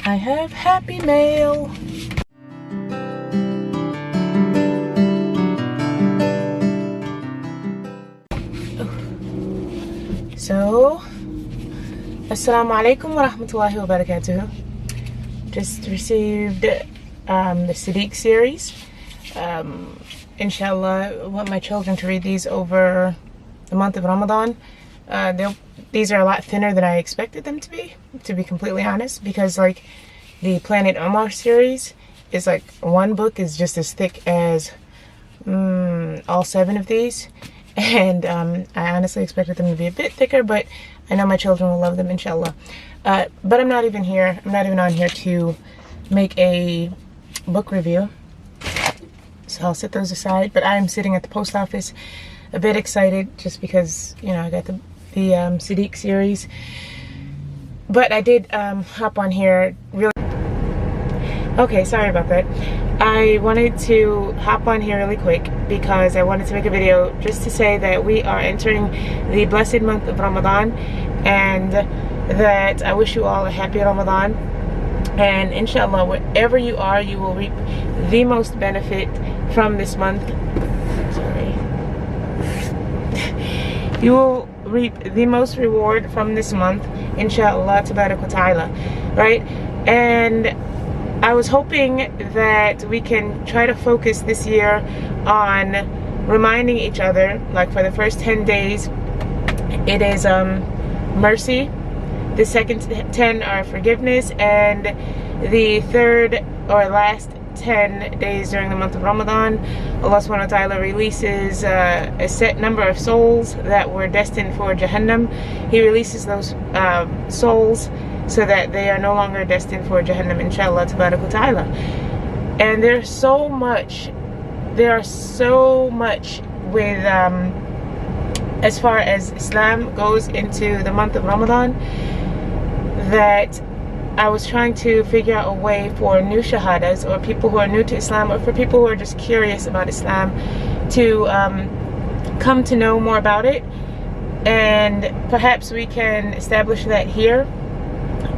I have happy mail. So, Assalamu alaikum wa rahmatullahi wa barakatuh. Just received the Siddiq series. Inshallah, I want my children to read these over the month of Ramadan. These are a lot thinner than I expected them to be completely honest, because like the Planet Omar series is like one book is just as thick as all 7 of these. And I honestly expected them to be a bit thicker, but I know my children will love them, inshallah. But I'm not even on here to make a book review. So I'll set those aside. But I am sitting at the post office a bit excited just because, you know, I got the Siddiq series. But I did hop on here really... Okay, sorry about that. I wanted to hop on here really quick because I wanted to make a video just to say that we are entering the blessed month of Ramadan, and that I wish you all a happy Ramadan. And inshallah, wherever you are, you will reap the most benefit from this month. Sorry. You will reap the most reward from this month, inshallah, tabarak wa ta'ala, right? And I was hoping that we can try to focus this year on reminding each other, like for the first 10 days, it is mercy. The second 10 are forgiveness, and the third or last 10 days during the month of Ramadan, Allah subhanahu wa ta'ala releases a set number of souls that were destined for Jahannam. He releases those souls so that they are no longer destined for Jahannam, inshallah, tabarak wa ta'ala. And there's so much with as far as Islam goes into the month of Ramadan, that I was trying to figure out a way for new shahadas, or people who are new to Islam, or for people who are just curious about Islam, to come to know more about it. And perhaps we can establish that here.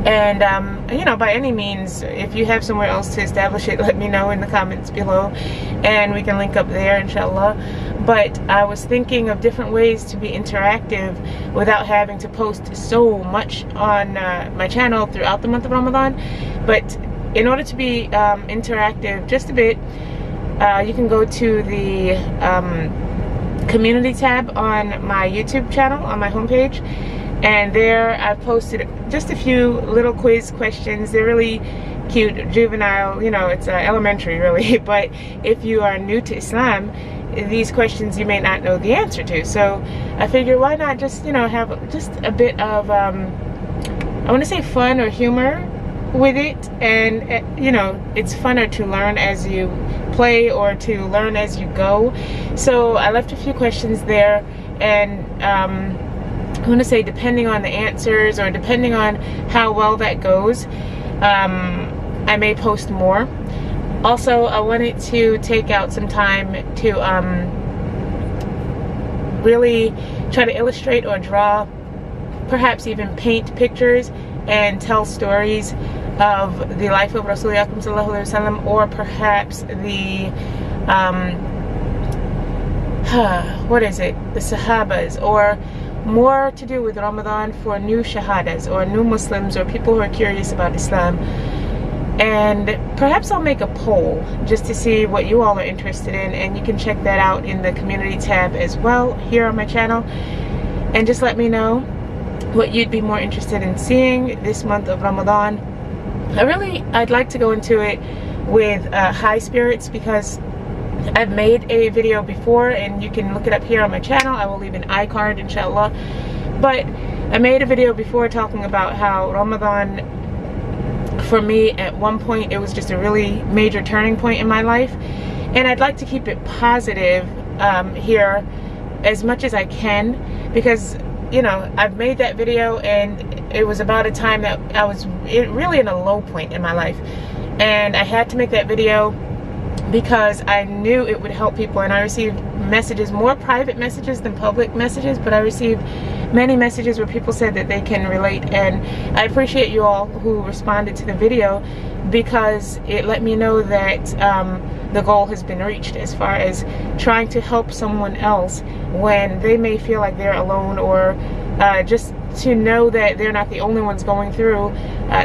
And you know, by any means, if you have somewhere else to establish it, let me know in the comments below and we can link up there, inshallah. But I was thinking of different ways to be interactive without having to post so much on my channel throughout the month of Ramadan. But in order to be interactive just a bit, you can go to the community tab on my YouTube channel, on my homepage. And there I've posted just a few little quiz questions. They're really cute, juvenile, you know, it's elementary really. But if you are new to Islam, these questions you may not know the answer to. So I figure, why not just, you know, have just a bit of, I want to say fun or humor with it. And, you know, it's funner to learn as you play or to learn as you go. So I left a few questions there, and I want to say, depending on the answers or depending on how well that goes, I may post more. Also, I wanted to take out some time to really try to illustrate or draw, perhaps even paint pictures and tell stories of the life of Rasulullah sallallahu alaihi wasallam, or perhaps the the Sahabas, or more to do with Ramadan for new shahadas or new Muslims or people who are curious about Islam. And perhaps I'll make a poll just to see what you all are interested in, and you can check that out in the community tab as well here on my channel, and just let me know what you'd be more interested in seeing this month of Ramadan. I'd like to go into it with high spirits, because I've made a video before, and you can look it up here on my channel. I will leave an iCard, inshallah. But I made a video before talking about how Ramadan, for me, at one point, it was just a really major turning point in my life. And I'd like to keep it positive here as much as I can, because, you know, I've made that video and it was about a time that I was really in a low point in my life. And I had to make that video because I knew it would help people. And I received messages, more private messages than public messages, but I received many messages where people said that they can relate. And I appreciate you all who responded to the video, because it let me know that the goal has been reached as far as trying to help someone else when they may feel like they're alone, or just to know that they're not the only ones going through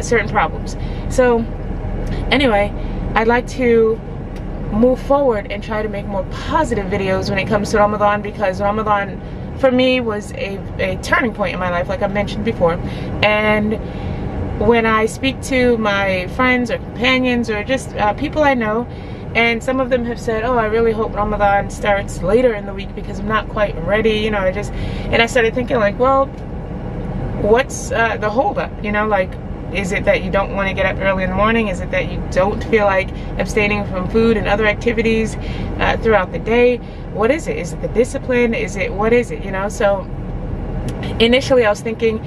certain problems. So anyway, I'd like to move forward and try to make more positive videos when it comes to Ramadan, because Ramadan for me was a turning point in my life, like I mentioned before. And when I speak to my friends or companions or just people I know, and some of them have said, oh, I really hope Ramadan starts later in the week because I'm not quite ready, you know, and I started thinking like, well, what's the holdup, you know, like, is it that you don't want to get up early in the morning? Is it that you don't feel like abstaining from food and other activities throughout the day? What is it? Is it the discipline? What is it, you know? So initially I was thinking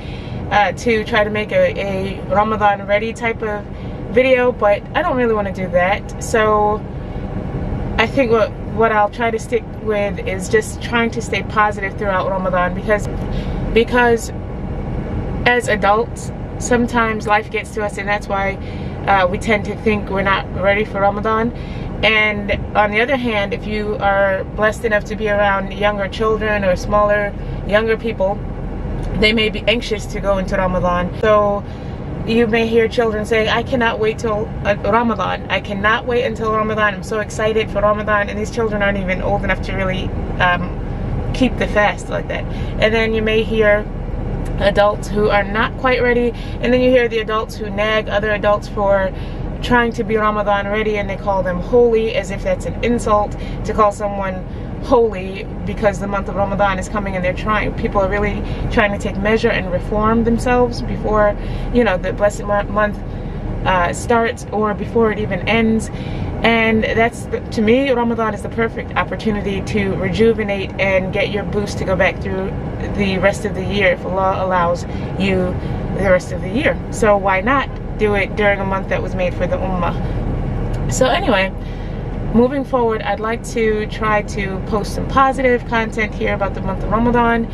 to try to make a Ramadan ready type of video, but I don't really want to do that. So I think what I'll try to stick with is just trying to stay positive throughout Ramadan, because as adults, sometimes life gets to us, and that's why we tend to think we're not ready for Ramadan. And on the other hand, if you are blessed enough to be around younger children or younger people, they may be anxious to go into Ramadan. So you may hear children saying, I cannot wait till Ramadan. I cannot wait until Ramadan. I'm so excited for Ramadan. And these children aren't even old enough to really keep the fast like that. And then you may hear adults who are not quite ready, and then you hear the adults who nag other adults for trying to be Ramadan ready, and they call them holy, as if that's an insult to call someone holy because the month of Ramadan is coming and people are really trying to take measure and reform themselves before, you know, the blessed month starts or before it even ends. And to me, Ramadan is the perfect opportunity to rejuvenate and get your boost to go back through the rest of the year, if Allah allows you the rest of the year. So why not do it during a month that was made for the Ummah? So anyway, moving forward, I'd like to try to post some positive content here about the month of Ramadan.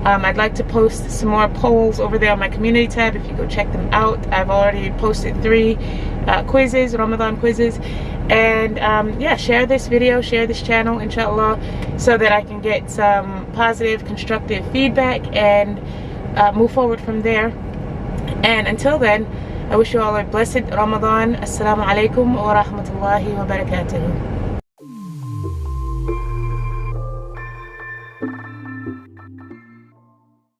I'd like to post some more polls over there on my community tab if you go check them out. I've already posted 3 quizzes, Ramadan quizzes. And yeah, share this video, share this channel, inshallah, so that I can get some positive, constructive feedback and move forward from there. And until then, I wish you all a blessed Ramadan. Assalamu alaikum wa rahmatullahi wa barakatuh.